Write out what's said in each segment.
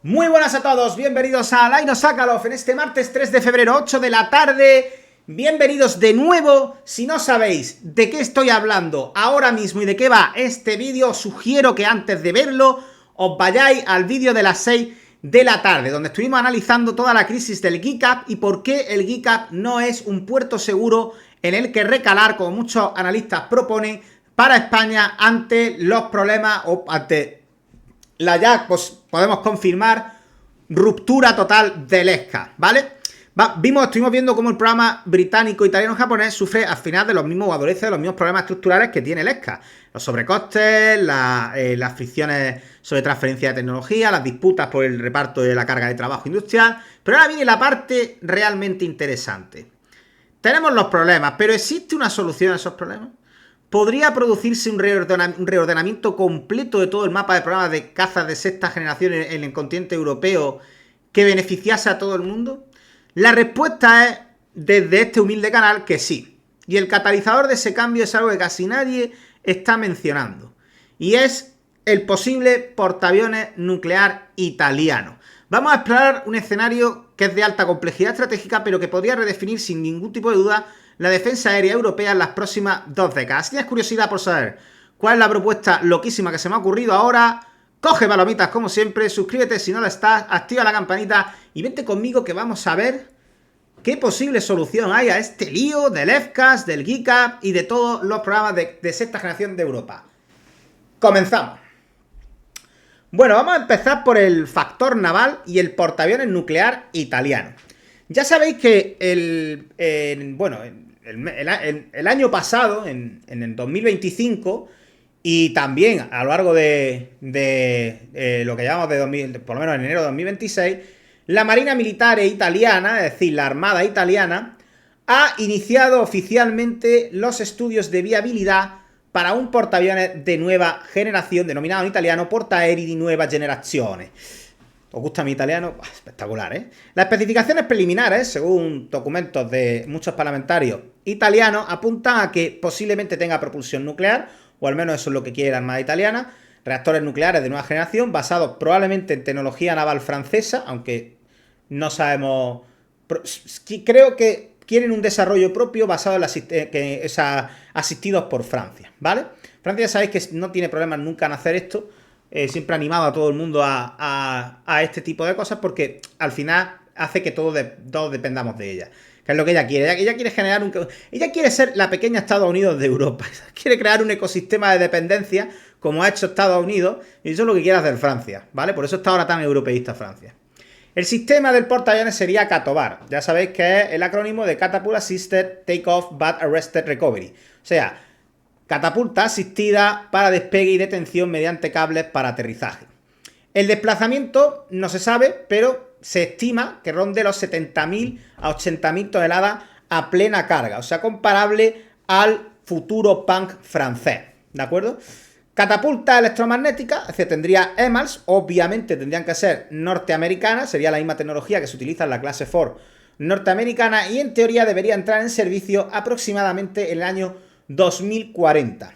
Muy buenas a todos, bienvenidos a Laino Sakhalov en este martes 3 de febrero, 8 de la tarde. Bienvenidos de nuevo. Si no sabéis de qué estoy hablando ahora mismo y de qué va este vídeo, os sugiero que antes de verlo os vayáis al vídeo de las 6 de la tarde, donde estuvimos analizando toda la crisis del GCAP y por qué el GCAP no es un puerto seguro en el que recalar, como muchos analistas proponen, para España ante los problemas o ante la ya, pues podemos confirmar, ruptura total del ESCA, ¿vale? Estuvimos viendo cómo el programa británico, italiano, japonés sufre al final de los mismos o adolece de los mismos problemas estructurales que tiene el ESCA. Los sobrecostes, las fricciones sobre transferencia de tecnología, las disputas por el reparto de la carga de trabajo industrial. Pero ahora viene la parte realmente interesante. Tenemos los problemas, pero ¿existe una solución a esos problemas? ¿Podría producirse un reordenamiento completo de todo el mapa de programas de cazas de sexta generación en el continente europeo que beneficiase a todo el mundo? La respuesta es, desde este humilde canal, que sí. Y el catalizador de ese cambio es algo que casi nadie está mencionando. Y es el posible portaaviones nuclear italiano. Vamos a explorar un escenario que es de alta complejidad estratégica, pero que podría redefinir sin ningún tipo de duda la defensa aérea europea en las próximas 2 décadas. Si tienes curiosidad por saber cuál es la propuesta loquísima que se me ha ocurrido ahora, coge palomitas como siempre, suscríbete si no lo estás, activa la campanita y vente conmigo que vamos a ver qué posible solución hay a este lío del FCAS, del GCAP y de todos los programas de sexta generación de Europa. Comenzamos. Bueno, vamos a empezar por el factor naval y el portaaviones nuclear italiano. Ya sabéis que el año pasado, en el 2025, y también a lo largo de lo que llamamos por lo menos en enero de 2026, la Marina Militare italiana, es decir, la Armada italiana, ha iniciado oficialmente los estudios de viabilidad para un portaaviones de nueva generación, denominado en italiano Portaerei di Nuova Generazione. ¿Os gusta mi italiano? Espectacular, ¿eh? Las especificaciones preliminares, según documentos de muchos parlamentarios italianos, apuntan a que posiblemente tenga propulsión nuclear, o al menos eso es lo que quiere la Armada italiana, reactores nucleares de nueva generación, basados probablemente en tecnología naval francesa, aunque no sabemos... Creo que quieren un desarrollo propio basado en asistidos por Francia, ¿vale? Francia ya sabéis que no tiene problemas nunca en hacer esto. Siempre ha animado a todo el mundo a este tipo de cosas porque al final hace que todos dependamos de ella, que es lo que ella quiere. Ella quiere generar ella quiere ser la pequeña Estados Unidos de Europa. Quiere crear un ecosistema de dependencia como ha hecho Estados Unidos, y eso es lo que quiere hacer Francia, ¿vale? Por eso está ahora tan europeísta Francia. El sistema del portaaviones sería CATOBAR. Ya sabéis que es el acrónimo de Catapult Assisted Takeoff But Arrested Recovery. O sea, catapulta asistida para despegue y detención mediante cables para aterrizaje. El desplazamiento no se sabe, pero se estima que ronde los 70.000 a 80.000 toneladas a plena carga, o sea, comparable al futuro Punk francés, ¿de acuerdo? Catapulta electromagnética, es decir, tendría EMALS, obviamente tendrían que ser norteamericanas, sería la misma tecnología que se utiliza en la clase Ford norteamericana y en teoría debería entrar en servicio aproximadamente en el año 2040.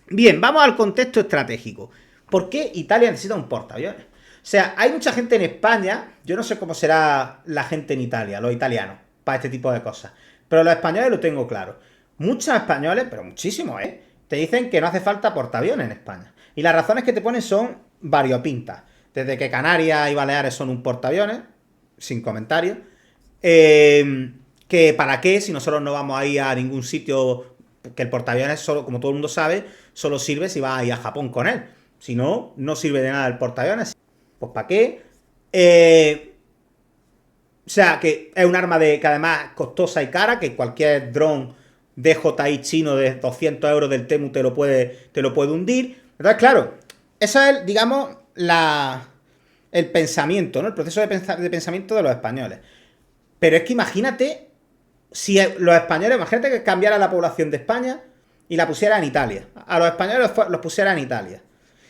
Bien, vamos al contexto estratégico. ¿Por qué Italia necesita un portaaviones? O sea, hay mucha gente en España, yo no sé cómo será la gente en Italia, los italianos, para este tipo de cosas, pero los españoles lo tengo claro. Muchos españoles, pero muchísimos, te dicen que no hace falta portaaviones en España. Y las razones que te ponen son variopintas. Desde que Canarias y Baleares son un portaaviones, sin comentarios, que para qué, si nosotros no vamos a ir a ningún sitio, que el portaaviones, solo, como todo el mundo sabe, solo sirve si vas a ir a Japón con él. Si no, no sirve de nada el portaaviones. Pues ¿para qué? O sea, que es un arma que además es costosa y cara, que cualquier dron DJI chino de 200 euros del Temu te lo puede hundir. Entonces, claro, eso es, digamos, el pensamiento, ¿no? El proceso de pensamiento de los españoles. Pero es que imagínate si los españoles, imagínate que cambiara la población de España y la pusiera en Italia. A los españoles los pusiera en Italia.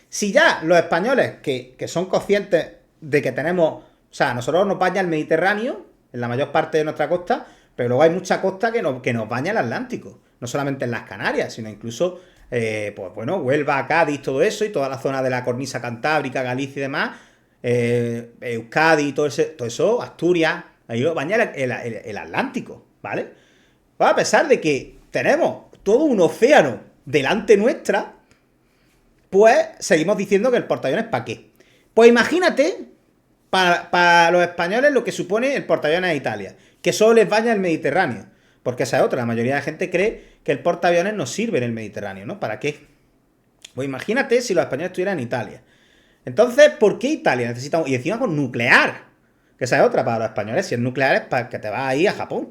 Si ya los españoles, que son conscientes de que tenemos... O sea, nosotros nos baña el Mediterráneo, en la mayor parte de nuestra costa, pero luego hay mucha costa que nos baña el Atlántico. No solamente en las Canarias, sino incluso, pues bueno, Huelva, Cádiz, todo eso, y toda la zona de la cornisa cantábrica, Galicia y demás, Euskadi, todo eso, Asturias, ahí lo baña el Atlántico, ¿vale? Pues a pesar de que tenemos todo un océano delante nuestra, pues seguimos diciendo que el portaaviones ¿para qué? Pues imagínate para los españoles lo que supone el portaaviones a Italia, que solo les baña el Mediterráneo. Porque esa es otra, la mayoría de la gente cree que el portaaviones no sirve en el Mediterráneo, ¿no? ¿Para qué? Pues imagínate si los españoles estuvieran en Italia. Entonces, ¿por qué Italia necesita y encima con nuclear? Que esa es otra para los españoles, si es nuclear es para que te vas ahí a Japón.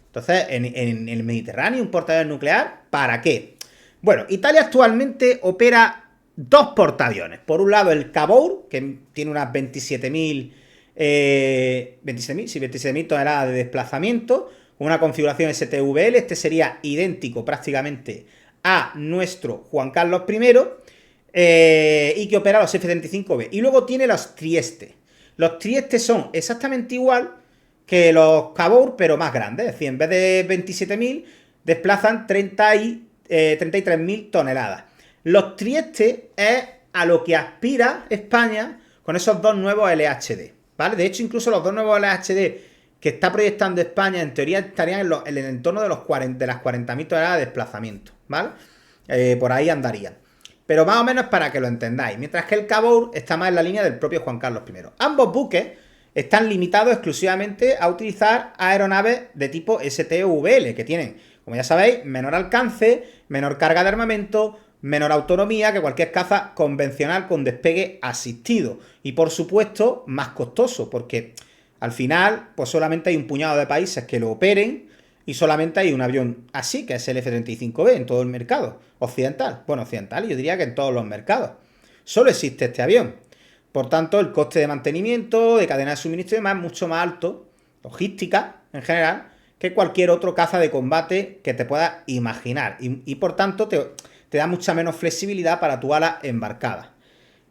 Entonces, en el Mediterráneo, un portaaviones nuclear, ¿para qué? Bueno, Italia actualmente opera dos portaaviones. Por un lado, el Cabour, que tiene unas 27.000 27.000 toneladas de desplazamiento, con una configuración STVL. Este sería idéntico prácticamente a nuestro Juan Carlos I, y que opera los F-35B. Y luego tiene los Trieste. Los Trieste son exactamente igual que los Cabour, pero más grandes. Es decir, en vez de 27.000, desplazan 33.000 toneladas. Los Trieste es a lo que aspira España con esos dos nuevos LHD, ¿vale? De hecho, incluso los dos nuevos LHD que está proyectando España, en teoría estarían en el entorno de las 40.000 toneladas de desplazamiento, ¿vale? Por ahí andarían. Pero más o menos para que lo entendáis. Mientras que el Cabour está más en la línea del propio Juan Carlos I. Ambos buques están limitados exclusivamente a utilizar aeronaves de tipo STVL, que tienen, como ya sabéis, menor alcance, menor carga de armamento, menor autonomía que cualquier caza convencional con despegue asistido. Y por supuesto, más costoso, porque al final, pues solamente hay un puñado de países que lo operen y solamente hay un avión así, que es el F-35B en todo el mercado occidental. Bueno, occidental, yo diría que en todos los mercados. Solo existe este avión. Por tanto, el coste de mantenimiento, de cadena de suministro y demás es mucho más alto, logística en general, que cualquier otro caza de combate que te puedas imaginar. Y por tanto, te da mucha menos flexibilidad para tu ala embarcada.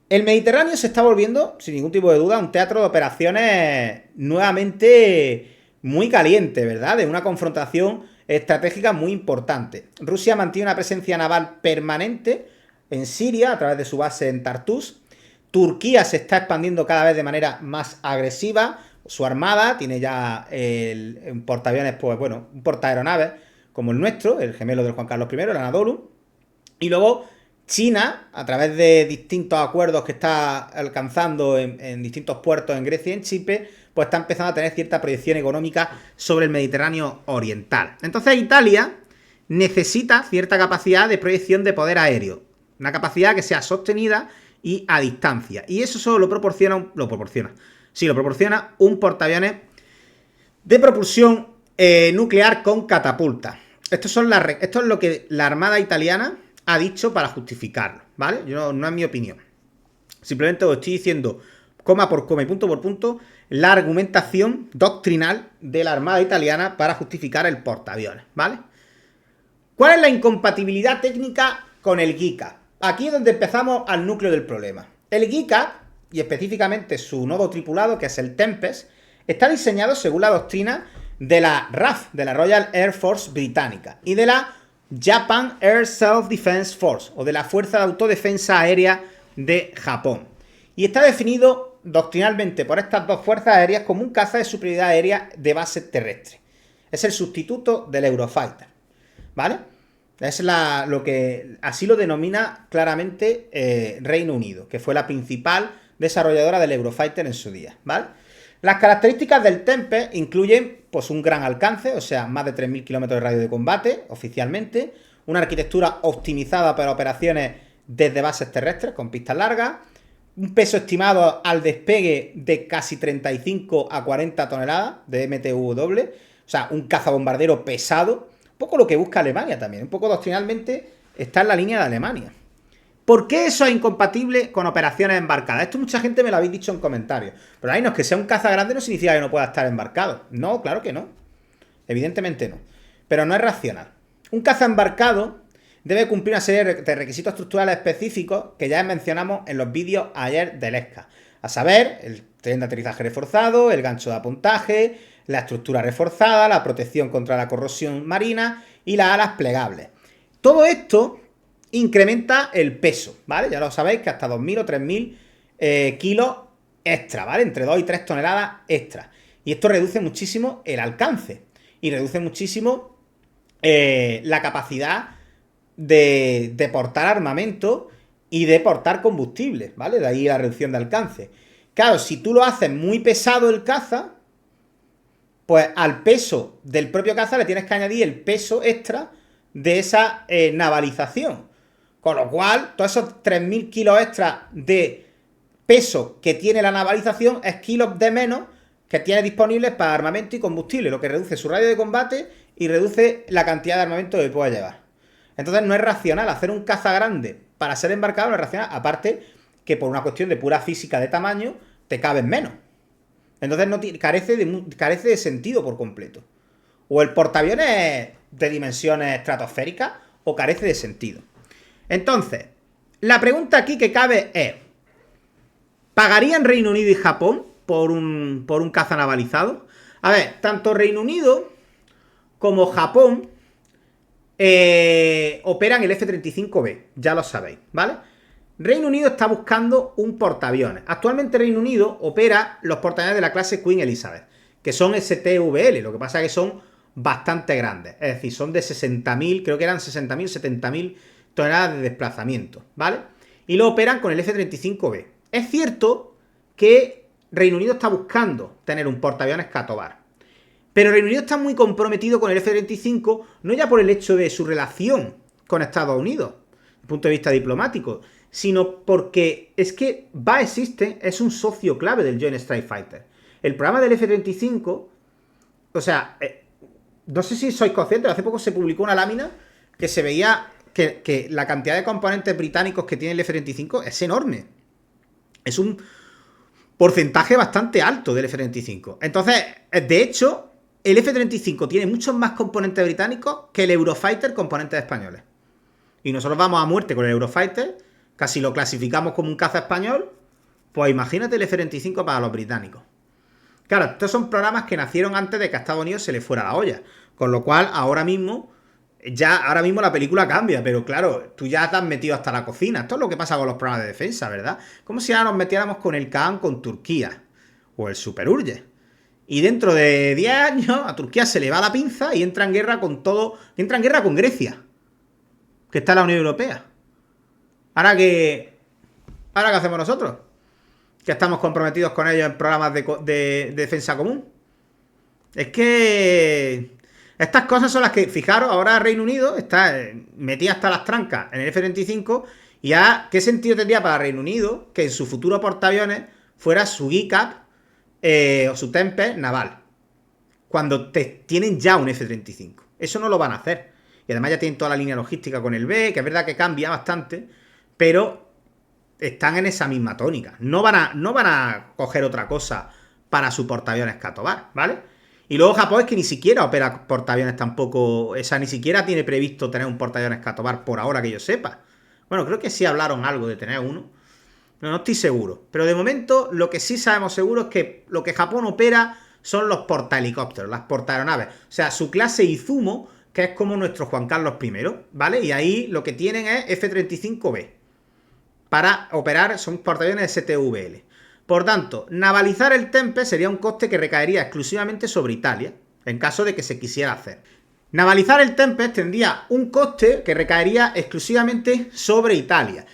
El Mediterráneo se está volviendo, sin ningún tipo de duda, un teatro de operaciones nuevamente muy caliente, ¿verdad? De una confrontación estratégica muy importante. Rusia mantiene una presencia naval permanente en Siria a través de su base en Tartus. Turquía se está expandiendo cada vez de manera más agresiva. Su armada tiene ya un portaaviones, pues bueno, un portaaeronaves como el nuestro, el gemelo del Juan Carlos I, el Anadolu. Y luego China, a través de distintos acuerdos que está alcanzando en distintos puertos en Grecia y en Chipre, pues está empezando a tener cierta proyección económica sobre el Mediterráneo oriental. Entonces Italia necesita cierta capacidad de proyección de poder aéreo, una capacidad que sea sostenida y a distancia. Y eso solo lo proporciona un portaaviones de propulsión nuclear con catapulta. Esto es lo que la Armada italiana ha dicho para justificarlo, ¿vale? No es mi opinión. Simplemente os estoy diciendo, coma por coma y punto por punto, la argumentación doctrinal de la Armada italiana para justificar el portaaviones, ¿vale? ¿Cuál es la incompatibilidad técnica con el GICAP? Aquí es donde empezamos al núcleo del problema. El GICAP, y específicamente su nodo tripulado, que es el Tempest, está diseñado según la doctrina de la RAF, de la Royal Air Force británica, y de la Japan Air Self-Defense Force, o de la Fuerza de Autodefensa Aérea de Japón. Y está definido doctrinalmente por estas dos fuerzas aéreas como un caza de superioridad aérea de base terrestre. Es el sustituto del Eurofighter, ¿vale? Es lo que así lo denomina claramente Reino Unido, que fue la principal desarrolladora del Eurofighter en su día, ¿vale? Las características del Tempest incluyen pues un gran alcance, o sea, más de 3.000 kilómetros de radio de combate, oficialmente, una arquitectura optimizada para operaciones desde bases terrestres con pistas largas, un peso estimado al despegue de casi 35 a 40 toneladas de MTU-W, o sea, un cazabombardero pesado, un poco lo que busca Alemania también, un poco doctrinalmente está en la línea de Alemania. ¿Por qué eso es incompatible con operaciones embarcadas? Esto mucha gente me lo habéis dicho en comentarios. Pero ahí no es que sea un caza grande no significa que no pueda estar embarcado. No, claro que no. Evidentemente no. Pero no es racional. Un caza embarcado debe cumplir una serie de requisitos estructurales específicos que ya mencionamos en los vídeos ayer del ESCA. A saber, el tren de aterrizaje reforzado, el gancho de apuntaje, la estructura reforzada, la protección contra la corrosión marina y las alas plegables. Todo esto incrementa el peso, ¿vale? Ya lo sabéis que hasta 2.000 o 3.000 kilos extra, ¿vale? Entre 2 y 3 toneladas extra. Y esto reduce muchísimo el alcance y reduce muchísimo la capacidad de portar armamento y de portar combustible, ¿vale? De ahí la reducción de alcance. Claro, si tú lo haces muy pesado el caza, pues al peso del propio caza le tienes que añadir el peso extra de esa navalización. Con lo cual, todos esos 3.000 kilos extra de peso que tiene la navalización es kilos de menos que tiene disponibles para armamento y combustible, lo que reduce su radio de combate y reduce la cantidad de armamento que pueda llevar. Entonces no es racional hacer un caza grande para ser embarcado, no es racional, aparte que por una cuestión de pura física de tamaño te caben menos. Entonces no carece de sentido por completo. O el portaaviones de dimensiones estratosféricas o carece de sentido. Entonces, la pregunta aquí que cabe es, ¿pagarían Reino Unido y Japón por un caza navalizado? A ver, tanto Reino Unido como Japón operan el F-35B, ya lo sabéis, ¿vale? Reino Unido está buscando un portaaviones. Actualmente Reino Unido opera los portaaviones de la clase Queen Elizabeth, que son STVL, lo que pasa es que son bastante grandes, es decir, son de 60.000, creo que eran 60.000, 70.000 toneladas de desplazamiento, ¿vale? Y lo operan con el F-35B. Es cierto que Reino Unido está buscando tener un portaaviones Catobar, pero Reino Unido está muy comprometido con el F-35, no ya por el hecho de su relación con Estados Unidos, desde el punto de vista diplomático, sino porque es que BAE Systems es un socio clave del Joint Strike Fighter. El programa del F-35, o sea, no sé si sois conscientes, hace poco se publicó una lámina que se veía que la cantidad de componentes británicos que tiene el F-35 es enorme. Es un porcentaje bastante alto del F-35. Entonces, de hecho, el F-35 tiene muchos más componentes británicos que el Eurofighter componentes españoles. Y nosotros vamos a muerte con el Eurofighter, casi lo clasificamos como un caza español, pues imagínate el F-35 para los británicos. Claro, estos son programas que nacieron antes de que a Estados Unidos se le fuera la olla. Con lo cual, ahora mismo la película cambia, pero claro, tú ya te has metido hasta la cocina. Esto es lo que pasa con los programas de defensa, ¿verdad? Como si ahora nos metiéramos con el Kaan con Turquía, o el Super Urge. Y dentro de 10 años a Turquía se le va la pinza y entra en guerra con todo, entra en guerra con Grecia, que está en la Unión Europea. ¿Ahora qué hacemos nosotros? Que estamos comprometidos con ellos en programas de defensa común. Es que estas cosas son las que, fijaros, ahora Reino Unido está metida hasta las trancas en el F-35 y ¿qué sentido tendría para Reino Unido que en su futuro portaaviones fuera su GCAP o su Tempest naval? Cuando tienen ya un F-35. Eso no lo van a hacer. Y además ya tienen toda la línea logística con el B, que es verdad que cambia bastante, pero están en esa misma tónica. No van a coger otra cosa para su portaaviones Catobar, ¿vale? Y luego Japón es que ni siquiera opera portaaviones tampoco, o sea, ni siquiera tiene previsto tener un portaaviones Catobar por ahora que yo sepa. Bueno, creo que sí hablaron algo de tener uno, pero no estoy seguro. Pero de momento lo que sí sabemos seguro es que lo que Japón opera son los portahelicópteros, las portaaeronaves. O sea, su clase Izumo, que es como nuestro Juan Carlos I, ¿vale? Y ahí lo que tienen es F-35B. Para operar son portaaviones STVL. Por tanto, navalizar el Tempest sería un coste que recaería exclusivamente sobre Italia, en caso de que se quisiera hacer. Navalizar el Tempest tendría un coste que recaería exclusivamente sobre Italia,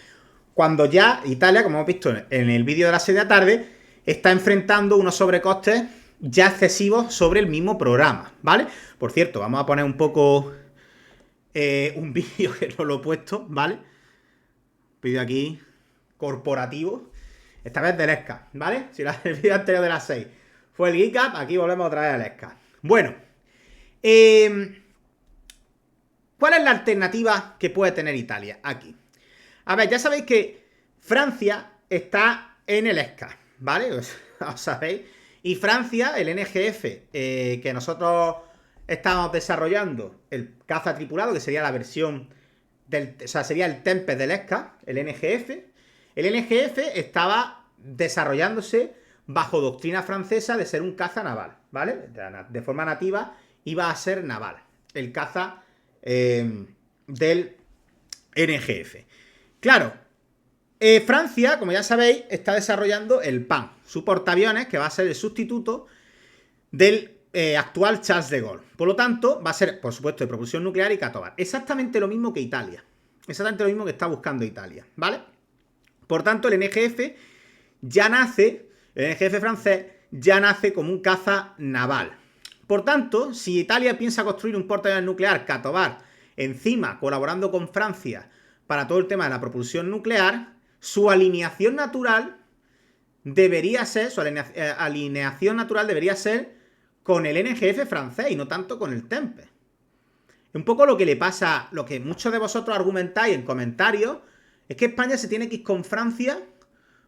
cuando ya Italia, como hemos visto en el vídeo de las 6 de la tarde, está enfrentando unos sobrecostes ya excesivos sobre el mismo programa, ¿vale? Por cierto, vamos a poner un poco un vídeo que no lo he puesto, ¿vale? Vídeo aquí corporativo, esta vez del ESCA, ¿vale? Si el vídeo anterior de las 6 fue el GCAP, aquí volvemos otra vez al ESCA. Bueno, ¿cuál es la alternativa que puede tener Italia aquí? A ver, ya sabéis que Francia está en el ESCA, ¿vale? Os sabéis. Y Francia, el NGF, que nosotros estamos desarrollando, el caza tripulado, que sería la versión o sea, sería el Tempest del ESCA, el NGF. El NGF estaba desarrollándose bajo doctrina francesa de ser un caza naval, ¿vale? De forma nativa iba a ser naval, el caza del NGF. Claro, Francia, como ya sabéis, está desarrollando el PAN, su portaaviones, que va a ser el sustituto del actual Charles de Gaulle. Por lo tanto, va a ser, por supuesto, de propulsión nuclear y Catovar. Exactamente lo mismo que Italia. Exactamente lo mismo que está buscando Italia, ¿vale? Por tanto, el NGF ya nace, el NGF francés ya nace como un caza naval. Por tanto, si Italia piensa construir un portaaviones nuclear Catovar, encima colaborando con Francia para todo el tema de la propulsión nuclear, su alineación natural debería ser, con el NGF francés y no tanto con el Tempest. Un poco lo que le pasa, lo que muchos de vosotros argumentáis en comentarios, es que España se tiene que ir con Francia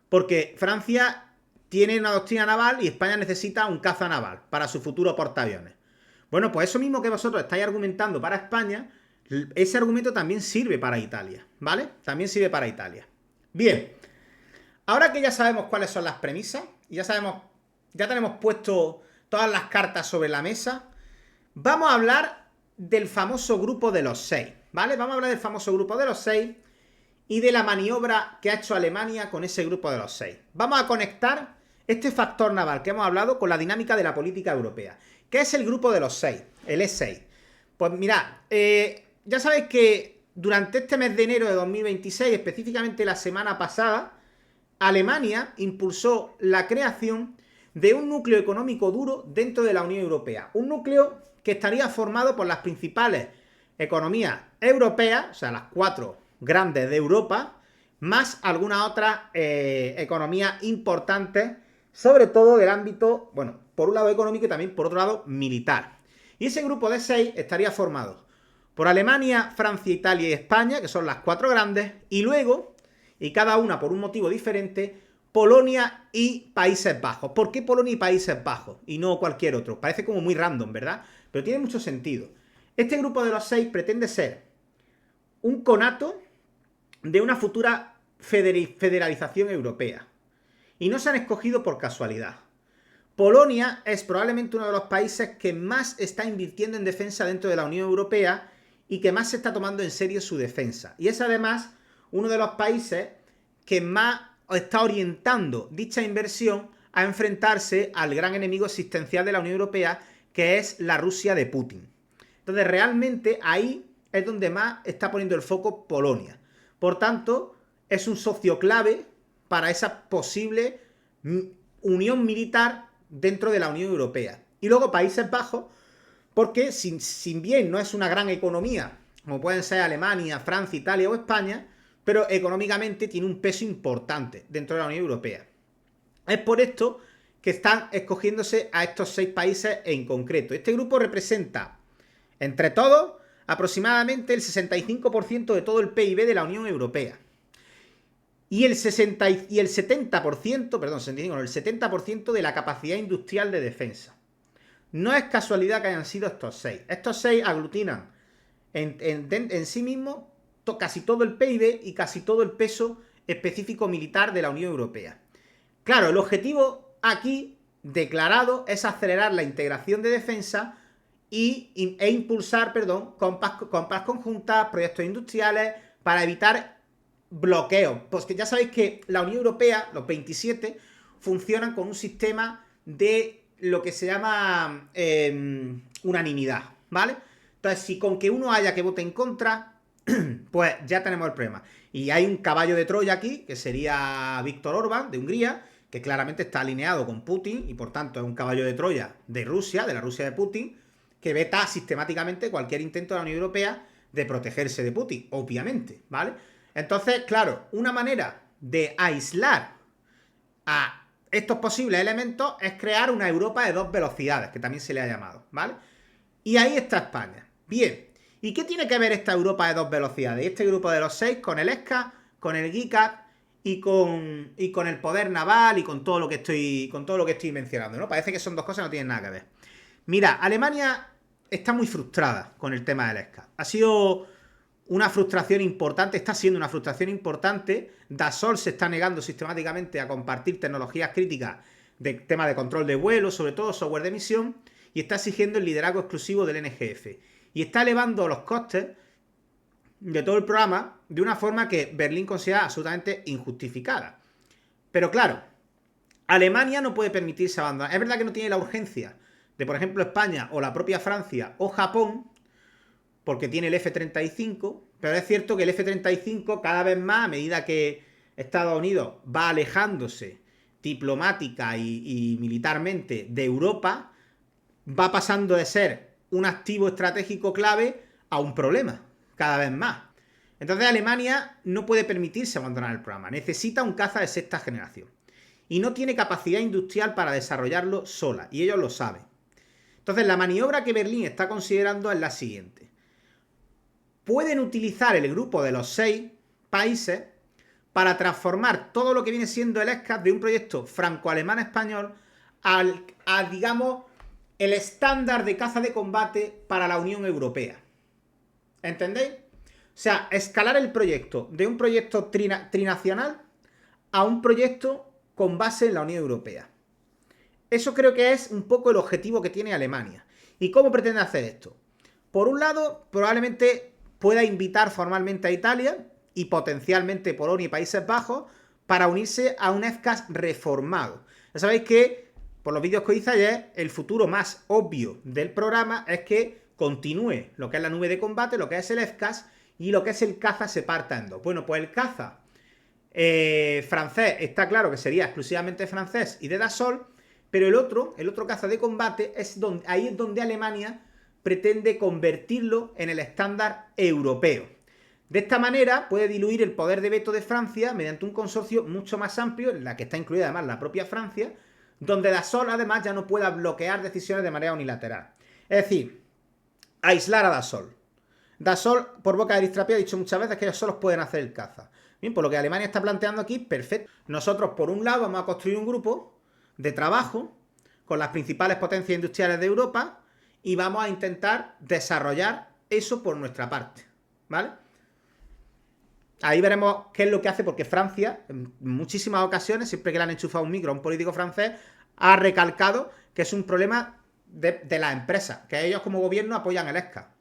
porque Francia tiene una doctrina naval y España necesita un caza naval para su futuro portaaviones. Bueno, pues eso mismo que vosotros estáis argumentando para España, ese argumento también sirve para Italia, ¿vale? También sirve para Italia. Bien, ahora que ya sabemos cuáles son las premisas, ya tenemos puesto todas las cartas sobre la mesa, vamos a hablar del famoso grupo de los 6, ¿vale? Vamos a hablar del famoso grupo de los 6 y de la maniobra que ha hecho Alemania con ese grupo de los 6. Vamos a conectar este factor naval que hemos hablado con la dinámica de la política europea. ¿Qué es el grupo de los 6? El E6. Pues mirad, ya sabéis que durante este mes de enero de 2026, específicamente la semana pasada, Alemania impulsó la creación de un núcleo económico duro dentro de la Unión Europea. Un núcleo que estaría formado por las principales economías europeas, o sea, las 4 grandes de Europa, más algunas otras economías importantes, sobre todo del ámbito, bueno, por un lado económico y también por otro lado militar. Y ese grupo de 6 estaría formado por Alemania, Francia, Italia y España, que son las 4 grandes, y luego, y cada una por un motivo diferente, Polonia y Países Bajos. ¿Por qué Polonia y Países Bajos? Y no cualquier otro. Parece como muy random, ¿verdad? Pero tiene mucho sentido. Este grupo de los 6 pretende ser un conato de una futura federalización europea. Y no se han escogido por casualidad. Polonia es probablemente uno de los países que más está invirtiendo en defensa dentro de la Unión Europea y que más se está tomando en serio su defensa. Y es además uno de los países que más está orientando dicha inversión a enfrentarse al gran enemigo existencial de la Unión Europea, que es la Rusia de Putin. Entonces, realmente ahí es donde más está poniendo el foco Polonia. Por tanto, es un socio clave para esa posible unión militar dentro de la Unión Europea. Y luego Países Bajos, porque sin bien no es una gran economía, como pueden ser Alemania, Francia, Italia o España, pero económicamente tiene un peso importante dentro de la Unión Europea. Es por esto que están escogiéndose a estos 6 países en concreto. Este grupo representa, entre todos, aproximadamente el 65% de todo el PIB de la Unión Europea. Y el 70%, perdón, el 70% de la capacidad industrial de defensa. No es casualidad que hayan sido estos 6. Estos 6 aglutinan en sí mismos casi todo el PIB y casi todo el peso específico militar de la Unión Europea. Claro, el objetivo aquí declarado es acelerar la integración de defensa e impulsar, compras conjuntas, proyectos industriales para evitar bloqueos. Pues que ya sabéis que la Unión Europea, los 27, funcionan con un sistema de lo que se llama unanimidad, ¿vale? Entonces, si con que uno haya que vote en contra, pues ya tenemos el problema. Y hay un caballo de Troya aquí, que sería Víctor Orbán, de Hungría, que claramente está alineado con Putin, y por tanto es un caballo de Troya de Rusia, de la Rusia de Putin, que veta sistemáticamente cualquier intento de la Unión Europea de protegerse de Putin, obviamente, ¿vale? Entonces, claro, una manera de aislar a estos posibles elementos es crear una Europa de 2 velocidades, que también se le ha llamado, ¿vale? Y ahí está España. Bien, ¿y qué tiene que ver esta Europa de 2 velocidades? Este grupo de los 6 con el ESCA, con el GICAP y con el poder naval y con todo lo que estoy mencionando, ¿no? Parece que son 2 cosas que no tienen nada que ver. Mira, Alemania está muy frustrada con el tema del ESCA. Ha sido una frustración importante, está siendo una frustración importante. Dassault se está negando sistemáticamente a compartir tecnologías críticas de tema de control de vuelo, sobre todo software de misión, y está exigiendo el liderazgo exclusivo del NGF. Y está elevando los costes de todo el programa de una forma que Berlín considera absolutamente injustificada. Pero claro, Alemania no puede permitirse abandonar. Es verdad que no tiene la urgencia de, por ejemplo, España o la propia Francia o Japón, porque tiene el F-35, pero es cierto que el F-35 cada vez más, a medida que Estados Unidos va alejándose diplomática y militarmente de Europa, va pasando de ser un activo estratégico clave a un problema, cada vez más. Entonces Alemania no puede permitirse abandonar el programa, necesita un caza de sexta generación y no tiene capacidad industrial para desarrollarlo sola, y ellos lo saben. Entonces la maniobra que Berlín está considerando es la siguiente. Pueden utilizar el grupo de los 6 países para transformar todo lo que viene siendo el FCAS de un proyecto franco-alemán-español a, digamos, el estándar de caza de combate para la Unión Europea. ¿Entendéis? O sea, escalar el proyecto de un proyecto trinacional a un proyecto con base en la Unión Europea. Eso creo que es un poco el objetivo que tiene Alemania. ¿Y cómo pretende hacer esto? Por un lado, probablemente pueda invitar formalmente a Italia y potencialmente Polonia y Países Bajos para unirse a un FCAS reformado. Ya sabéis que, por los vídeos que hice ayer, el futuro más obvio del programa es que continúe lo que es la nube de combate, lo que es el FCAS, y lo que es el caza se parta en dos. Bueno, pues el caza francés está claro que sería exclusivamente francés y de Dassault, pero el otro caza de combate, ahí es donde Alemania pretende convertirlo en el estándar europeo. De esta manera puede diluir el poder de veto de Francia mediante un consorcio mucho más amplio, en la que está incluida además la propia Francia, donde Dassault además ya no pueda bloquear decisiones de manera unilateral. Es decir, aislar a Dassault. Dassault, por boca de Aristrapia, ha dicho muchas veces que ellos solos pueden hacer el caza. Bien, por lo que Alemania está planteando aquí, perfecto. Nosotros, por un lado, vamos a construir un grupo de trabajo con las principales potencias industriales de Europa y vamos a intentar desarrollar eso por nuestra parte, ¿vale? Ahí veremos qué es lo que hace, porque Francia, en muchísimas ocasiones, siempre que le han enchufado un micro a un político francés, ha recalcado que es un problema de las empresas, que ellos como gobierno apoyan el ESCA.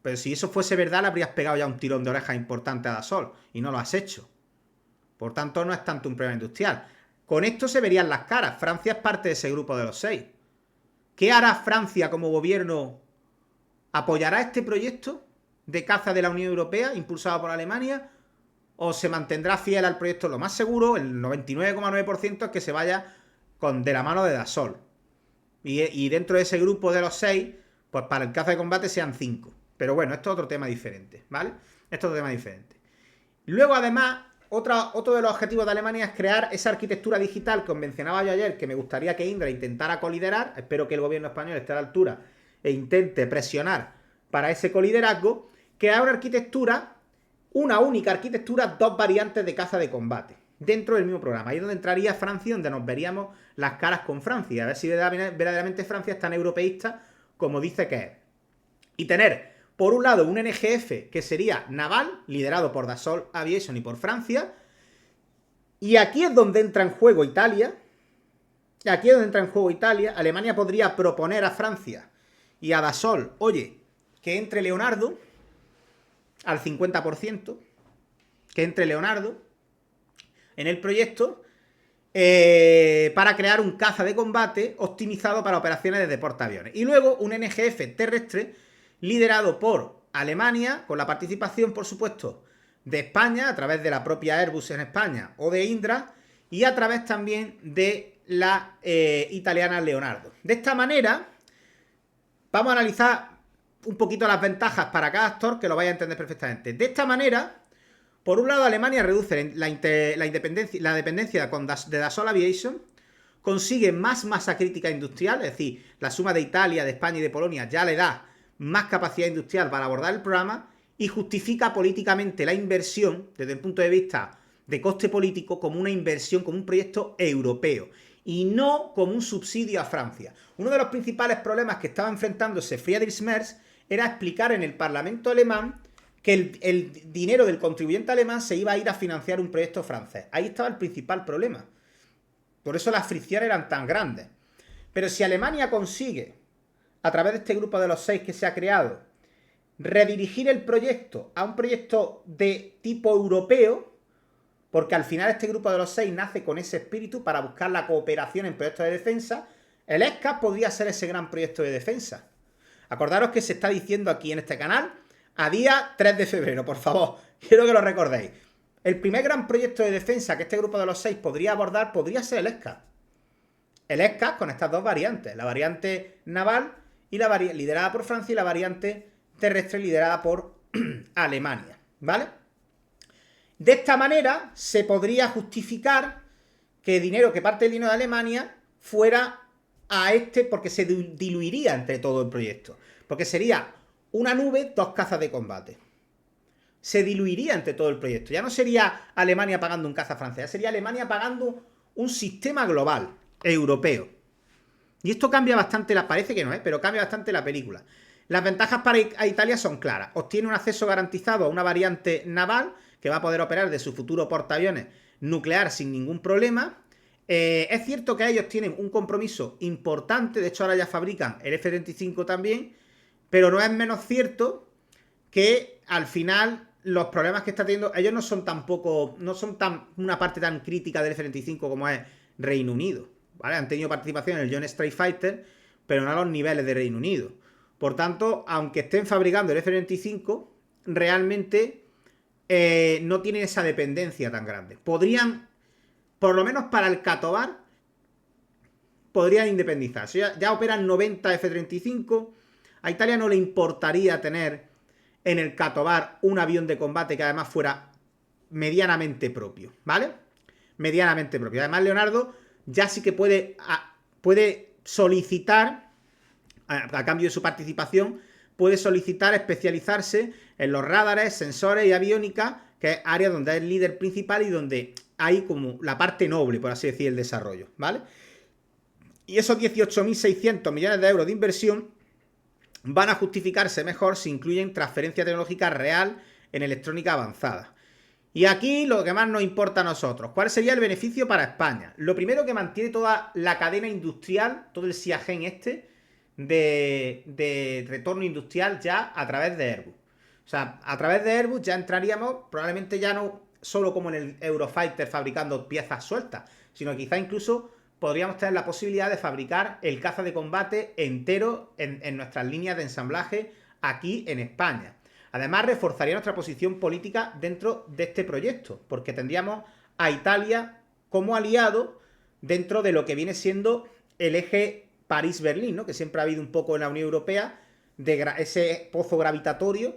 Pero si eso fuese verdad, le habrías pegado ya un tirón de orejas importante a Dassault, y no lo has hecho. Por tanto, no es tanto un problema industrial. Con esto se verían las caras. Francia es parte de ese grupo de los 6. ¿Qué hará Francia como gobierno? ¿Apoyará este proyecto de caza de la Unión Europea impulsado por Alemania? ¿O se mantendrá fiel al proyecto? Lo más seguro, el 99,9%, es que se vaya de la mano de Dassault. Y dentro de ese grupo de los 6, pues para el caza de combate sean 5. Pero bueno, esto es otro tema diferente, ¿vale? Esto es otro tema diferente. Luego, además, otro de los objetivos de Alemania es crear esa arquitectura digital que os mencionaba yo ayer, que me gustaría que Indra intentara coliderar. Espero que el gobierno español esté a la altura e intente presionar para ese coliderazgo, que es una arquitectura, una única arquitectura, 2 variantes de caza de combate dentro del mismo programa. Ahí es donde entraría Francia, donde nos veríamos las caras con Francia, a ver si verdaderamente Francia es tan europeísta como dice que es. Y tener, por un lado, un NGF que sería naval, liderado por Dassault Aviation y por Francia. Y aquí es donde entra en juego Italia. Alemania podría proponer a Francia y a Dassault, oye, que entre Leonardo al 50%, que entre Leonardo en el proyecto para crear un caza de combate optimizado para operaciones desde portaaviones. Y luego un NGF terrestre liderado por Alemania, con la participación, por supuesto, de España, a través de la propia Airbus en España o de Indra, y a través también de la italiana Leonardo. De esta manera, vamos a analizar un poquito las ventajas para cada actor, que lo vais a entender perfectamente. De esta manera, por un lado, Alemania reduce la dependencia de Dassault Aviation, consigue más masa crítica industrial, es decir, la suma de Italia, de España y de Polonia ya le da más capacidad industrial para abordar el programa, y justifica políticamente la inversión, desde el punto de vista de coste político, como una inversión, como un proyecto europeo, y no como un subsidio a Francia. Uno de los principales problemas que estaba enfrentándose Friedrich Merz era explicar en el Parlamento alemán que el dinero del contribuyente alemán se iba a ir a financiar un proyecto francés. Ahí estaba el principal problema. Por eso las fricciones eran tan grandes. Pero si Alemania consigue, a través de este grupo de los 6 que se ha creado, redirigir el proyecto a un proyecto de tipo europeo, porque al final este grupo de los 6 nace con ese espíritu para buscar la cooperación en proyectos de defensa, el ESCAP podría ser ese gran proyecto de defensa. Acordaros que se está diciendo aquí en este canal a día 3 de febrero, por favor, quiero que lo recordéis. El primer gran proyecto de defensa que este grupo de los 6 podría abordar podría ser el ESCAP. El ESCAP con estas dos variantes, la variante naval y liderada por Francia y la variante terrestre liderada por Alemania, ¿vale? De esta manera se podría justificar que parte del dinero de Alemania fuera a este, porque se diluiría entre todo el proyecto. Porque sería una nube, 2 cazas de combate. Se diluiría entre todo el proyecto. Ya no sería Alemania pagando un caza francés, sería Alemania pagando un sistema global, europeo. Y esto cambia bastante, parece que no, pero cambia bastante la película. Las ventajas para Italia son claras. Obtiene un acceso garantizado a una variante naval que va a poder operar de su futuro portaaviones nuclear sin ningún problema. Es cierto que ellos tienen un compromiso importante, de hecho ahora ya fabrican el F-35 también, pero no es menos cierto que al final los problemas que está teniendo, ellos no son tan una parte tan crítica del F-35 como es Reino Unido, ¿vale? Han tenido participación en el Joint Strike Fighter, pero no a los niveles de Reino Unido. Por tanto, aunque estén fabricando el F-35, realmente no tienen esa dependencia tan grande. Podrían, por lo menos para el Catobar, podrían independizarse. Ya operan 90 F-35. A Italia no le importaría tener en el Catobar un avión de combate que además fuera medianamente propio, ¿vale? Medianamente propio. Además, Leonardo ya sí que puede solicitar, a cambio de su participación, puede solicitar especializarse en los radares, sensores y aviónica, que es área donde es el líder principal y donde hay como la parte noble, por así decir, el desarrollo, ¿vale? Y esos 18.600 millones de euros de inversión van a justificarse mejor si incluyen transferencia tecnológica real en electrónica avanzada. Y aquí lo que más nos importa a nosotros, ¿cuál sería el beneficio para España? Lo primero, que mantiene toda la cadena industrial, todo el SIAGEN de retorno industrial ya a través de Airbus. O sea, a través de Airbus ya entraríamos, probablemente ya no solo como en el Eurofighter fabricando piezas sueltas, sino quizá incluso podríamos tener la posibilidad de fabricar el caza de combate entero en nuestras líneas de ensamblaje aquí en España. Además, reforzaría nuestra posición política dentro de este proyecto, porque tendríamos a Italia como aliado dentro de lo que viene siendo el eje París-Berlín, ¿no? Que siempre ha habido un poco en la Unión Europea, de ese pozo gravitatorio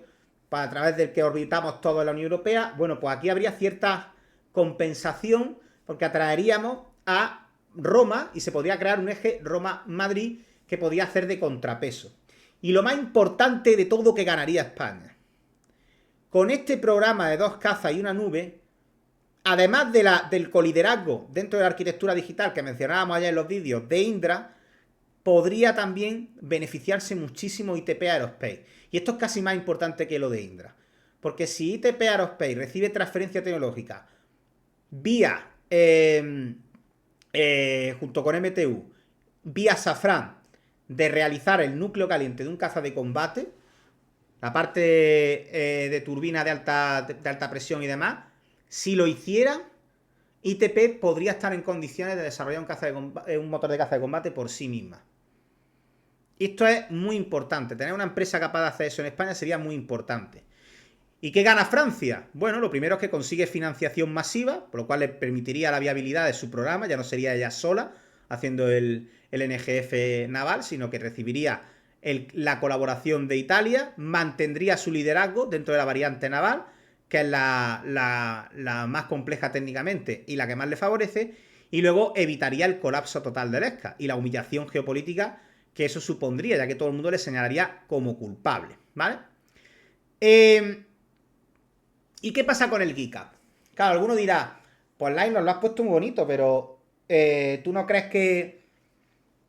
a través del que orbitamos todos en la Unión Europea. Bueno, pues aquí habría cierta compensación, porque atraeríamos a Roma y se podría crear un eje Roma-Madrid que podría hacer de contrapeso. Y lo más importante de todo que ganaría España. Con este programa de 2 cazas y una nube, además del coliderazgo dentro de la arquitectura digital que mencionábamos ayer en los vídeos de Indra, podría también beneficiarse muchísimo ITP Aerospace. Y esto es casi más importante que lo de Indra. Porque si ITP Aerospace recibe transferencia tecnológica vía, junto con MTU, vía Safran, de realizar el núcleo caliente de un caza de combate, la parte de turbina de alta presión y demás, si lo hiciera, ITP podría estar en condiciones de desarrollar un motor de caza de combate por sí misma. Y esto es muy importante. Tener una empresa capaz de hacer eso en España sería muy importante. ¿Y qué gana Francia? Bueno, lo primero es que consigue financiación masiva, por lo cual le permitiría la viabilidad de su programa. Ya no sería ella sola haciendo el NGF naval, sino que recibiría la colaboración de Italia, mantendría su liderazgo dentro de la variante naval, que es la más compleja técnicamente y la que más le favorece, y luego evitaría el colapso total del ESCA y la humillación geopolítica que eso supondría, ya que todo el mundo le señalaría como culpable, ¿vale? ¿Y qué pasa con el GICAP? Claro, alguno dirá, pues Lai nos lo has puesto muy bonito, pero ¿tú no crees que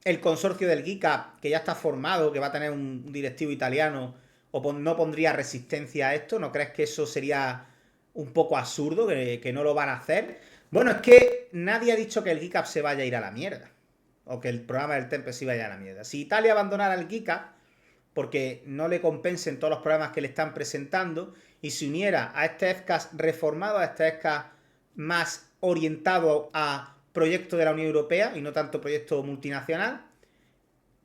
el consorcio del GICAP, que ya está formado, que va a tener un directivo italiano, no pondría resistencia a esto? ¿No crees que eso sería un poco absurdo, que no lo van a hacer? Bueno, es que nadie ha dicho que el GICAP se vaya a ir a la mierda, o que el programa del Tempest se vaya a la mierda. Si Italia abandonara el GICAP, porque no le compensen todos los problemas que le están presentando y se uniera a este FCAS reformado, a este FCAS más orientado a proyectos de la Unión Europea y no tanto proyecto multinacional.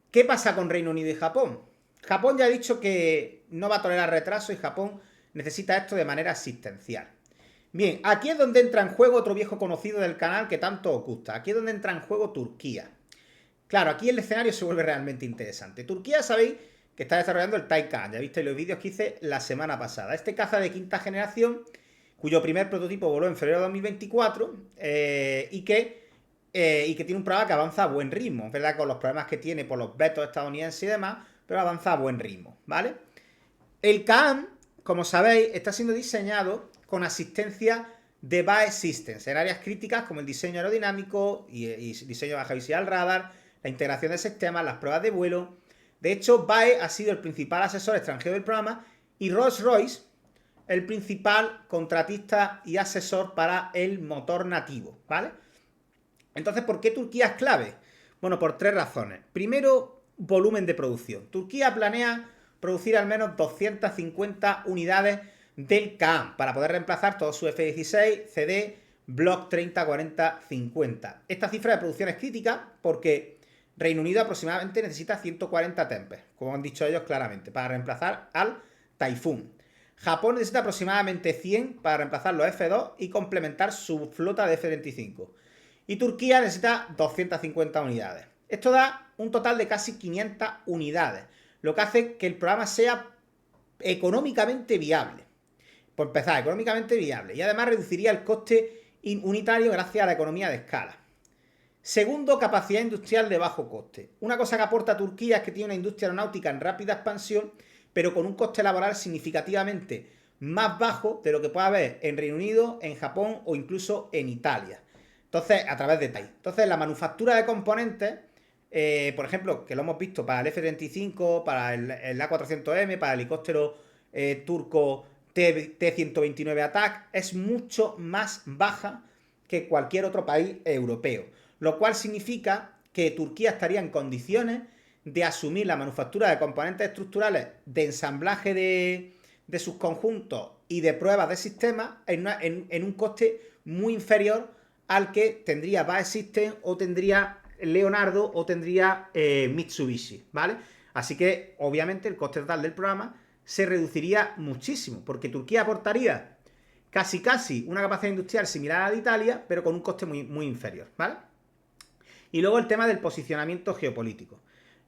¿Qué pasa con Reino Unido y Japón? Japón ya ha dicho que no va a tolerar retraso y Japón necesita esto de manera asistencial. Bien, aquí es donde entra en juego otro viejo conocido del canal que tanto os gusta. Aquí es donde entra en juego Turquía. Claro, aquí el escenario se vuelve realmente interesante. Turquía, sabéis que está desarrollando el Taycan. Ya visteis los vídeos que hice la semana pasada. Este caza de quinta generación, cuyo primer prototipo voló en febrero de 2024 y que tiene un programa que avanza a buen ritmo. Es verdad, con los problemas que tiene por los vetos estadounidenses y demás, pero avanza a buen ritmo, ¿vale? El CAM, como sabéis, está siendo diseñado con asistencia de BAE Systems en áreas críticas como el diseño aerodinámico y diseño de baja visibilidad al radar, la integración de sistemas, las pruebas de vuelo. De hecho, BAE ha sido el principal asesor extranjero del programa y Rolls-Royce el principal contratista y asesor para el motor nativo, ¿vale? Entonces, ¿por qué Turquía es clave? Bueno, por tres razones. Primero, volumen de producción. Turquía planea producir al menos 250 unidades del CAM para poder reemplazar todos sus F-16, CD, Block 30, 40, 50. Esta cifra de producción es crítica porque Reino Unido aproximadamente necesita 140 Tempest, como han dicho ellos claramente, para reemplazar al Typhoon. Japón necesita aproximadamente 100 para reemplazar los F2 y complementar su flota de F-25. Y Turquía necesita 250 unidades. Esto da un total de casi 500 unidades, lo que hace que el programa sea económicamente viable. Por empezar, económicamente viable. Y además reduciría el coste unitario gracias a la economía de escala. Segundo, capacidad industrial de bajo coste. Una cosa que aporta Turquía es que tiene una industria aeronáutica en rápida expansión, pero con un coste laboral significativamente más bajo de lo que puede haber en Reino Unido, en Japón o incluso en Italia. Entonces, a través de TAI. Entonces, la manufactura de componentes, por ejemplo, que lo hemos visto para el F-35, para el A400M, para el helicóptero turco T-129 Attack, es mucho más baja que cualquier otro país europeo. Lo cual significa que Turquía estaría en condiciones de asumir la manufactura de componentes estructurales de ensamblaje de sus conjuntos y de pruebas de sistemas en un coste muy inferior al que tendría BAE Systems o tendría Leonardo o tendría Mitsubishi, ¿vale? Así que, obviamente, el coste total del programa se reduciría muchísimo, porque Turquía aportaría casi una capacidad industrial similar a la de Italia, pero con un coste muy inferior, ¿vale? Y luego el tema del posicionamiento geopolítico.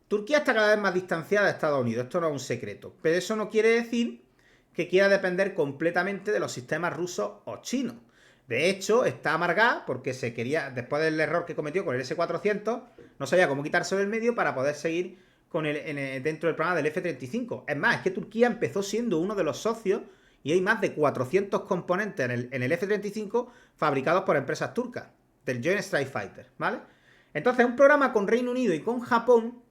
Turquía está cada vez más distanciada de Estados Unidos, esto no es un secreto, pero eso no quiere decir que quiera depender completamente de los sistemas rusos o chinos. De hecho, está amargada porque se quería, después del error que cometió con el S-400, no sabía cómo quitárselo del medio para poder seguir con dentro del programa del F-35. Es más, es que Turquía empezó siendo uno de los socios y hay más de 400 componentes en el F-35 fabricados por empresas turcas, del Joint Strike Fighter, ¿vale? Entonces, un programa con Reino Unido y con Japón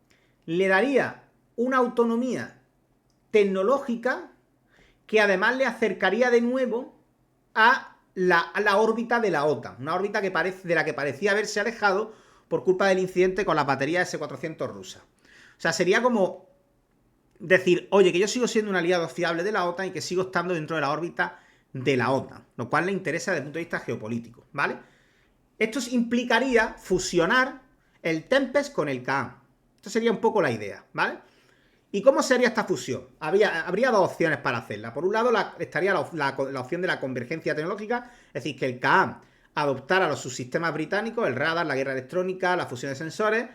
le daría una autonomía tecnológica que además le acercaría de nuevo a la órbita de la OTAN, una órbita de la que parecía haberse alejado por culpa del incidente con la batería S-400 rusa. O sea, sería como decir, oye, que yo sigo siendo un aliado fiable de la OTAN y que sigo estando dentro de la órbita de la OTAN, lo cual le interesa desde el punto de vista geopolítico, ¿vale? Esto implicaría fusionar el Tempest con el KAAN. Esto sería un poco la idea, ¿vale? ¿Y cómo sería esta fusión? Habría dos opciones para hacerla. Por un lado estaría la opción de la convergencia tecnológica, es decir, que el KAAN adoptara los subsistemas británicos, el radar, la guerra electrónica, la fusión de sensores,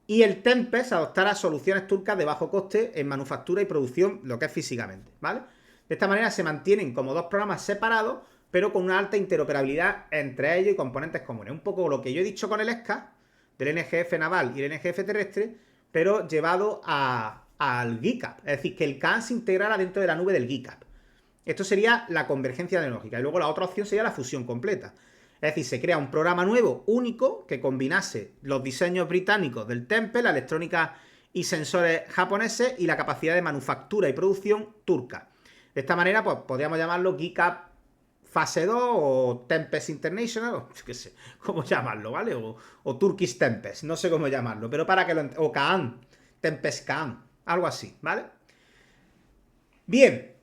y el Tempest adoptara soluciones turcas de bajo coste en manufactura y producción, lo que es físicamente, ¿vale? De esta manera se mantienen como dos programas separados, pero con una alta interoperabilidad entre ellos y componentes comunes. Un poco lo que yo he dicho con el ESCA, del NGF naval y el NGF terrestre, pero llevado al GCAP. Es decir, que el KAAN se integrara dentro de la nube del GCAP. Esto sería la convergencia tecnológica. Y luego la otra opción sería la fusión completa. Es decir, se crea un programa nuevo, único, que combinase los diseños británicos del Tempest, la electrónica y sensores japoneses y la capacidad de manufactura y producción turca. De esta manera, pues podríamos llamarlo GCAP Fase 2 o Tempest International, o yo qué sé, cómo llamarlo, ¿vale? O Turkish Tempest, no sé cómo llamarlo, pero para que o KAAN, Tempest KAAN, algo así, ¿vale? Bien,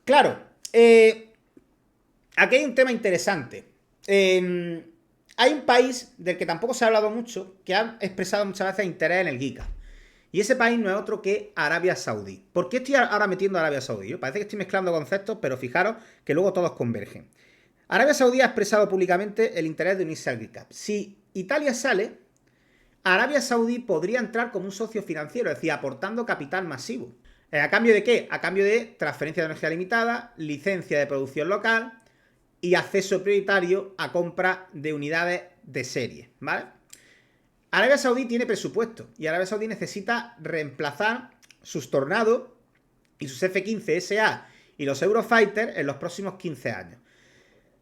claro, aquí hay un tema interesante. Hay un país del que tampoco se ha hablado mucho, que ha expresado muchas veces interés en el Giga. Y ese país no es otro que Arabia Saudí. ¿Por qué estoy ahora metiendo a Arabia Saudí? Parece que estoy mezclando conceptos, pero fijaros que luego todos convergen. Arabia Saudí ha expresado públicamente el interés de unirse al GICAP. Si Italia sale, Arabia Saudí podría entrar como un socio financiero, es decir, aportando capital masivo. ¿A cambio de qué? A cambio de transferencia de energía limitada, licencia de producción local y acceso prioritario a compra de unidades de serie, ¿vale? Arabia Saudí tiene presupuesto y Arabia Saudí necesita reemplazar sus Tornado y sus F-15 SA y los Eurofighter en los próximos 15 años.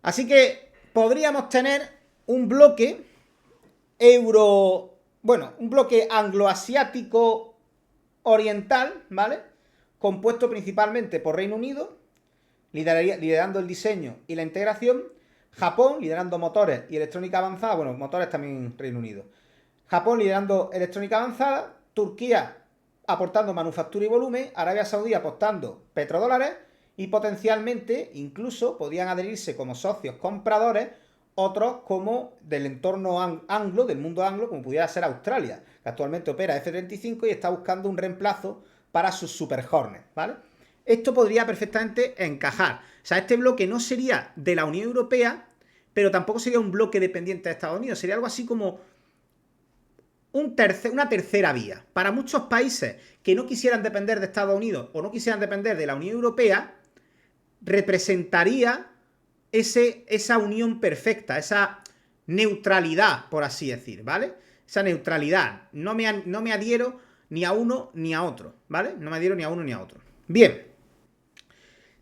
Así que podríamos tener un bloque un bloque angloasiático oriental, ¿vale? Compuesto principalmente por Reino Unido, liderando el diseño y la integración, Japón liderando motores y electrónica avanzada, bueno, motores también Reino Unido, Japón liderando electrónica avanzada, Turquía aportando manufactura y volumen, Arabia Saudí aportando petrodólares y potencialmente incluso podrían adherirse como socios compradores otros como del entorno anglo, del mundo anglo, como pudiera ser Australia, que actualmente opera F-35 y está buscando un reemplazo para sus Super Hornets, ¿vale? Esto podría perfectamente encajar. O sea, este bloque no sería de la Unión Europea, pero tampoco sería un bloque dependiente de Estados Unidos. Sería algo así como una tercera vía. Para muchos países que no quisieran depender de Estados Unidos o no quisieran depender de la Unión Europea, representaría esa unión perfecta, esa neutralidad, por así decir, ¿vale? Esa neutralidad. No me adhiero ni a uno ni a otro, ¿vale? No me adhiero ni a uno ni a otro. Bien.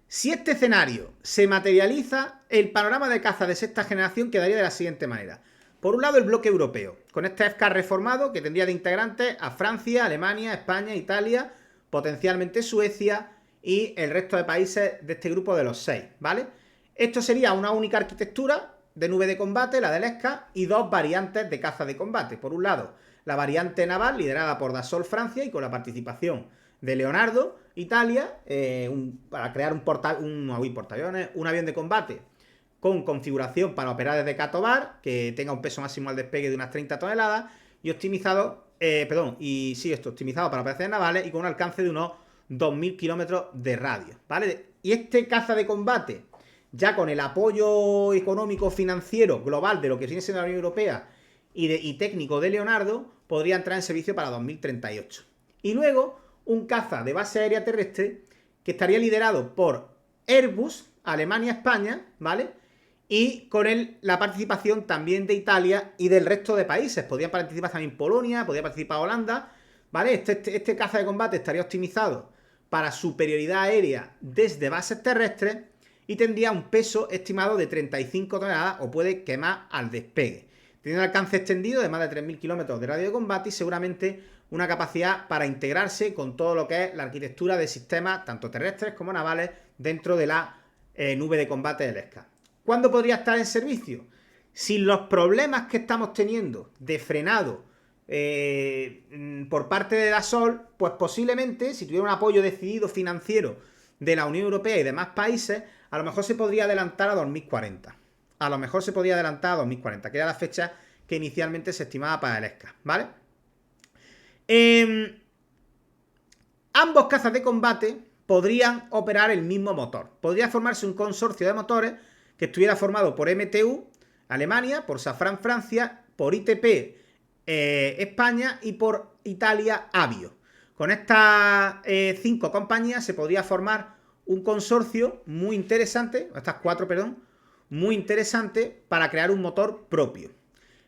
Si este escenario se materializa, el panorama de caza de sexta generación quedaría de la siguiente manera. Por un lado, el bloque europeo, con este FK reformado que tendría de integrantes a Francia, Alemania, España, Italia, potencialmente Suecia y el resto de países de este grupo de los 6, ¿vale? Esto sería una única arquitectura de nube de combate, la del ESCA, y dos variantes de caza de combate. Por un lado, la variante naval liderada por Dassault Francia y con la participación de Leonardo Italia, para crear un avión de combate con configuración para operar desde Katobar, que tenga un peso máximo al despegue de unas 30 toneladas y optimizado para operaciones navales y con un alcance de unos 2.000 kilómetros de radio, ¿vale? Y este caza de combate, ya con el apoyo económico financiero global de lo que viene siendo la Unión Europea y técnico de Leonardo, podría entrar en servicio para 2038. Y luego un caza de base aérea terrestre que estaría liderado por Airbus, Alemania, España, ¿vale? Y con la participación también de Italia y del resto de países. Podrían participar también Polonia, podría participar Holanda, ¿vale? Este caza de combate estaría optimizado para superioridad aérea desde bases terrestres y tendría un peso estimado de 35 toneladas o puede quemar al despegue. Tiene un alcance extendido de más de 3.000 kilómetros de radio de combate y seguramente una capacidad para integrarse con todo lo que es la arquitectura de sistemas, tanto terrestres como navales, dentro de la nube de combate del ESCA. ¿Cuándo podría estar en servicio? Sin los problemas que estamos teniendo de frenado por parte de Dassault, pues posiblemente, si tuviera un apoyo decidido financiero de la Unión Europea y demás países, a lo mejor se podría adelantar a 2040. A lo mejor se podría adelantar a 2040, que era la fecha que inicialmente se estimaba para el ESCA, ¿vale? Ambos cazas de combate podrían operar el mismo motor. Podría formarse un consorcio de motores que estuviera formado por MTU, Alemania, por Safran, Francia, por ITP, España y por Italia, Avio. Con estas 5 compañías se podría formar un consorcio muy interesante, estas 4, perdón, muy interesante para crear un motor propio.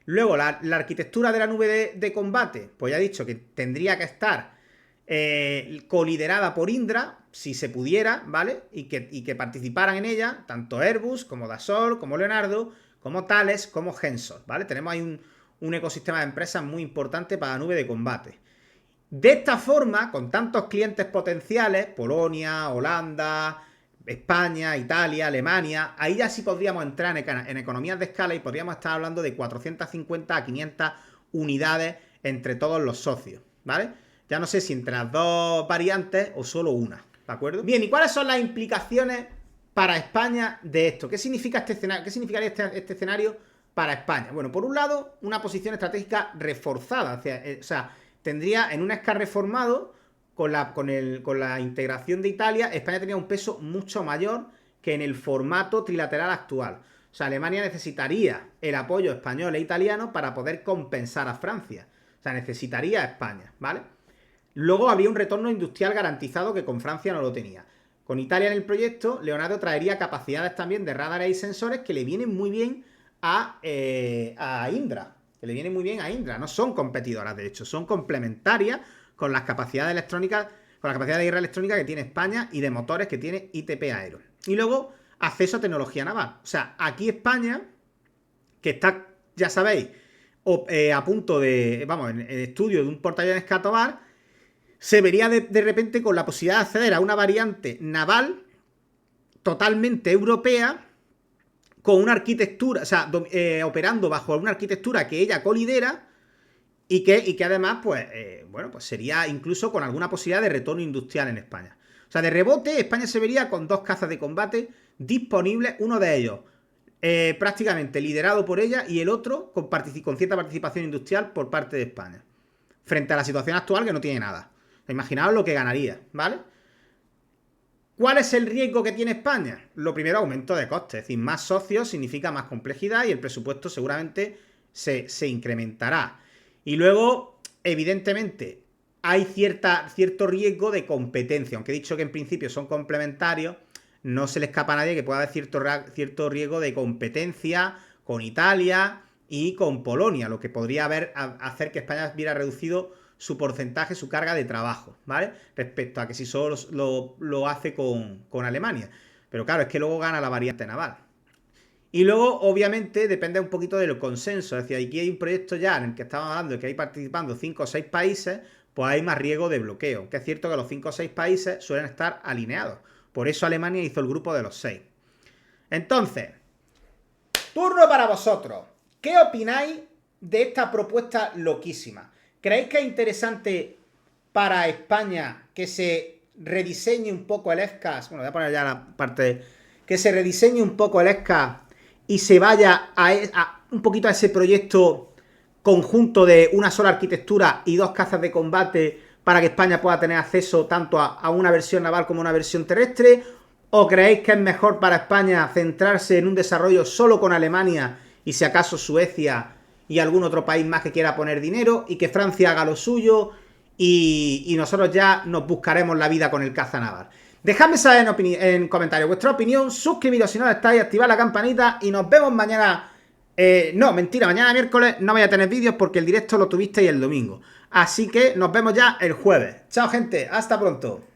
Luego, la arquitectura de la nube de combate, pues ya he dicho que tendría que estar coliderada por Indra, si se pudiera, ¿vale? Y que participaran en ella tanto Airbus, como Dassault, como Leonardo, como Thales, como Hensoldt, ¿vale? Tenemos ahí un ecosistema de empresas muy importante para la nube de combate. De esta forma, con tantos clientes potenciales, Polonia, Holanda, España, Italia, Alemania, ahí ya sí podríamos entrar en economías de escala y podríamos estar hablando de 450 a 500 unidades entre todos los socios, ¿vale? Ya no sé si entre las dos variantes o solo una, ¿de acuerdo? Bien, ¿y cuáles son las implicaciones para España de esto? ¿Qué significa este escenario? ¿Qué significaría este escenario para España? Bueno, por un lado, una posición estratégica reforzada, o sea, tendría en un ESCA reformado, con la integración de Italia, España tenía un peso mucho mayor que en el formato trilateral actual. O sea, Alemania necesitaría el apoyo español e italiano para poder compensar a Francia. O sea, necesitaría a España, ¿vale? Luego habría un retorno industrial garantizado que con Francia no lo tenía. Con Italia en el proyecto, Leonardo traería capacidades también de radares y sensores que le vienen muy bien a Indra. Que le vienen muy bien a Indra. No son competidoras, de hecho, son complementarias con las capacidades electrónicas, con la capacidad de guerra electrónica que tiene España y de motores que tiene ITP Aero. Y luego, acceso a tecnología naval. O sea, aquí España, que está, ya sabéis, a punto de, vamos, en el estudio de un portaaviones Catobar, se vería de repente con la posibilidad de acceder a una variante naval totalmente europea, con una arquitectura, o sea, operando bajo una arquitectura que ella colidera y que además, pues, bueno, pues sería incluso con alguna posibilidad de retorno industrial en España. O sea, de rebote, España se vería con 2 cazas de combate disponibles, uno de ellos prácticamente liderado por ella y el otro con cierta participación industrial por parte de España. Frente a la situación actual que no tiene nada. Imaginaos lo que ganaría, ¿vale? ¿Cuál es el riesgo que tiene España? Lo primero, aumento de costes. Es decir, más socios significa más complejidad y el presupuesto seguramente se incrementará. Y luego, evidentemente, hay cierto riesgo de competencia. Aunque he dicho que en principio son complementarios, no se le escapa a nadie que pueda haber cierto riesgo de competencia con Italia y con Polonia, lo que podría hacer que España viera reducido su porcentaje, su carga de trabajo, ¿vale? Respecto a que si solo lo hace con Alemania. Pero claro, es que luego gana la variante naval. Y luego, obviamente, depende un poquito del consenso. Es decir, aquí hay un proyecto ya en el que estamos hablando de que hay participando 5 o 6 países, pues hay más riesgo de bloqueo. Que es cierto que los 5 o 6 países suelen estar alineados. Por eso Alemania hizo el grupo de los 6. Entonces, turno para vosotros. ¿Qué opináis de esta propuesta loquísima? ¿Creéis que es interesante para España que se rediseñe un poco el FCAS? Bueno, voy a poner ya la parte que se rediseñe un poco el FCAS y se vaya a un poquito a ese proyecto conjunto de una sola arquitectura y 2 cazas de combate para que España pueda tener acceso tanto a una versión naval como a una versión terrestre? ¿O creéis que es mejor para España centrarse en un desarrollo solo con Alemania y si acaso Suecia y algún otro país más que quiera poner dinero y que Francia haga lo suyo y nosotros ya nos buscaremos la vida con el caza naval? Dejadme saber en comentarios vuestra opinión, suscribiros si no lo estáis, activad la campanita y nos vemos mañana. No, mentira, mañana miércoles no voy a tener vídeos porque el directo lo tuvisteis el domingo. Así que nos vemos ya el jueves. Chao gente, hasta pronto.